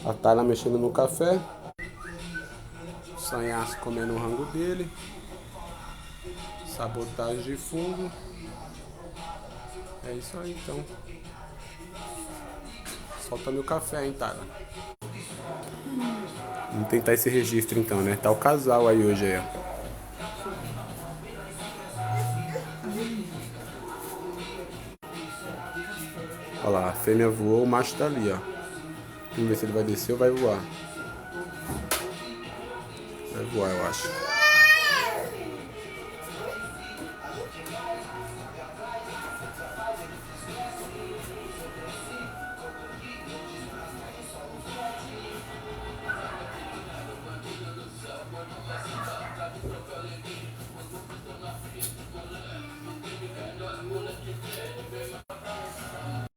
A Tayla mexendo no café. Sanhaço comendo o rango dele. Sabotagem de fundo. É isso aí então. Solta meu café, hein, Tayla. Vamos tentar esse registro então, né? Tá o casal aí hoje aí, ó. Olha lá, a fêmea voou, o macho tá ali, ó. Vamos ver se ele vai descer ou vai voar. Vai voar, eu acho.